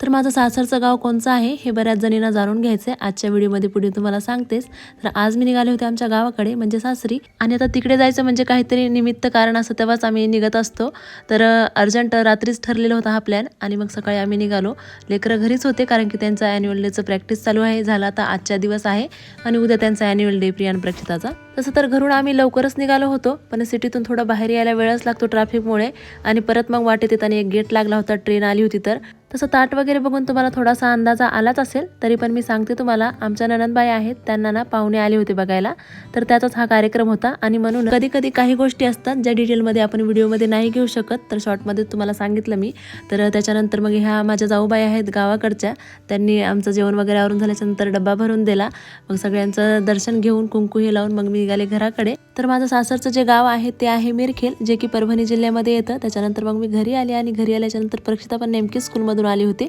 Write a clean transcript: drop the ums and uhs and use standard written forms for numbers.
तर माझं सासरचं गाव कोणचं आहे हे बऱ्याच जणींना जाणून घ्यायचं आहे. आजच्या व्हिडिओमध्ये पुढे तुम्हाला सांगतेच. तर आज मी निघाले होते आमच्या गावाकडे म्हणजे सासरी, आणि आता तिकडे जायचं म्हणजे काहीतरी निमित्त कारण असं तेव्हाच आम्ही निघत असतो. तर अर्जंट रात्रीच ठरलेला होता हा प्लॅन, आणि मग सकाळी आम्ही निघालो. लेकरं घरीच होते कारण की त्यांचा ॲन्युअल डेचं प्रॅक्टिस चालू आहे. झाला आता आजच्या दिवस आहे आणि उद्या त्यांचा ॲन्युअल डे प्रिया आणि प्रक्षिताचा. तसं तर घरून आम्ही लवकरच निघालो होतो, पण सिटीतून थोडं बाहेर यायला वेळच लागतो ट्रॅफिकमुळे, आणि परत मग वाटेत येताना एक गेट लागला होता, ट्रेन आली होती. तर तसं ताट वगैरे बघून तुम्हाला थोडासा अंदाजा आलाच असेल, तरी पण मी सांगते तुम्हाला. आमच्या ननंदबाई आहेत, त्यांना ना पाहुणे आले होते बघायला, तर त्याचाच हा कार्यक्रम होता. आणि म्हणून कधी कधी काही गोष्टी असतात ज्या डिटेलमध्ये आपण व्हिडिओमध्ये नाही घेऊ शकत, तर शॉर्टमध्ये तुम्हाला सांगितलं मी. तर त्याच्यानंतर मग ह्या माझ्या जाऊबाई आहेत गावाकडच्या, त्यांनी आमचं जेवण वगैरे आवरून झाल्याच्यानंतर डब्बा भरून दिला. मग सगळ्यांचं दर्शन घेऊन कुंकू हे लावून मग मी निघाले घराकडे. तर माझं सासरचं जे गाव आहे ते आहे मिरखेल, जे की परभणी जिल्ह्यामध्ये येतं. त्याच्यानंतर मग मी घरी आले, आणि घरी आल्याच्यानंतर प्रक्षिता पण नेमकी स्कूलमधून आली होती.